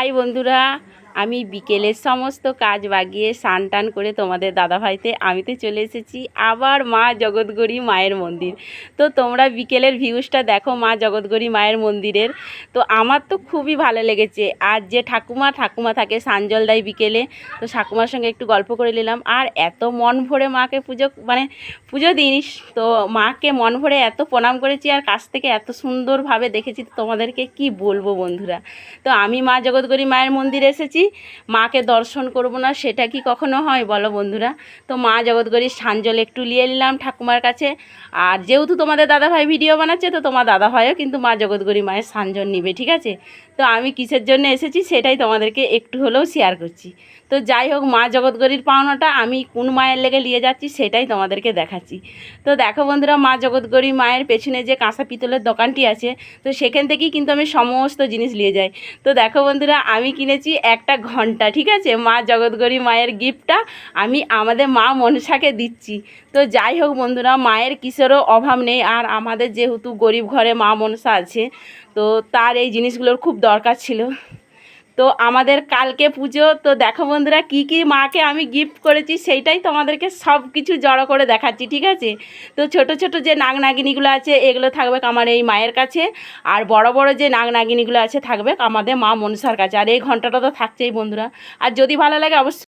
High বন্ধুরা, আমি বিকেলের সমস্ত কাজ বাগিয়ে স্নান টান করে তোমাদের দাদাভাইতে আমিতে চলে এসেছি আবার মা জগৎগৌরী মায়ের মন্দির। তো তোমরা বিকেলের ভিউজটা দেখো মা জগৎগৌরী মায়ের মন্দিরের। তো আমার তো খুবই ভালো লেগেছে। আর যে ঠাকুমা থাকে সানজল দেয় বিকেলে, তো ঠাকুমার সঙ্গে একটু গল্প করে নিলাম। আর এত মন ভরে মাকে পুজো দিস, তো মাকে মন ভরে এত প্রণাম করেছি আর কাছ থেকে এত সুন্দরভাবে দেখেছি, তো তোমাদেরকে কি বলবো বন্ধুরা। তো আমি মা জগৎগৌরী মায়ের মন্দিরে এসেছি, মাকে দর্শন করব না সেটা কি কখনো হয় বলো বন্ধুরা। তো মা জগৎগৌরীর সানজল একটু নিয়ে নিলাম ঠাকুমার কাছে। আর যেহেতু তোমাদের দাদাভাই ভিডিও বানাচ্ছে, তো তোমার দাদাভাইও কিন্তু মা জগৎগৌরী মায়ের সানজল নিবে, ঠিক আছে। তো আমি কিসের জন্য এসেছি সেটাই তোমাদেরকে একটু হলেও শেয়ার করছি। তো যাই হোক, মা জগৎগৌরীর পাওনাটা আমি কোন মায়ের লেগে নিয়ে যাচ্ছি সেটাই তোমাদেরকে দেখাচ্ছি। তো দেখো বন্ধুরা, মা জগৎগৌরী মায়ের পেছনে যে কাঁসা পিতলের দোকানটি আছে, তো সেখান থেকেই কিন্তু আমি সমস্ত জিনিস নিয়ে যাই। তো দেখো বন্ধুরা, আমি কিনেছি একটা ঘন্টা, ঠিক আছে। মা জগৎগৌরী মায়ের গিফটটা আমি আমাদের মা মনসাকে দিচ্ছি। তো যাই হোক বন্ধুরা, মায়ের কিসেরও অভাব নেই। আর আমাদের যেহেতু গরিব ঘরে মা মনসা আছে, তো তার এই জিনিসগুলোর খুব দরকার ছিল। তো আমাদের কালকে পুজো। তো দেখো বন্ধুরা, কি কি মাকে আমি গিফট করেছি সেইটাই তোমাদেরকে সব কিছু জড়ো করে দেখাচ্ছি, ঠিক আছে। তো ছোট ছোট যে নাগ নাগিনীগুলো আছে এগুলো থাকবে আমার এই মায়ের কাছে, আর বড় বড় যে নাগ নাগিনীগুলো আছে থাকবে আমাদের মা মনসার কাছে। আর এই ঘন্টাটা তো থাকছেই বন্ধুরা। আর যদি ভালো লাগে অবশ্যই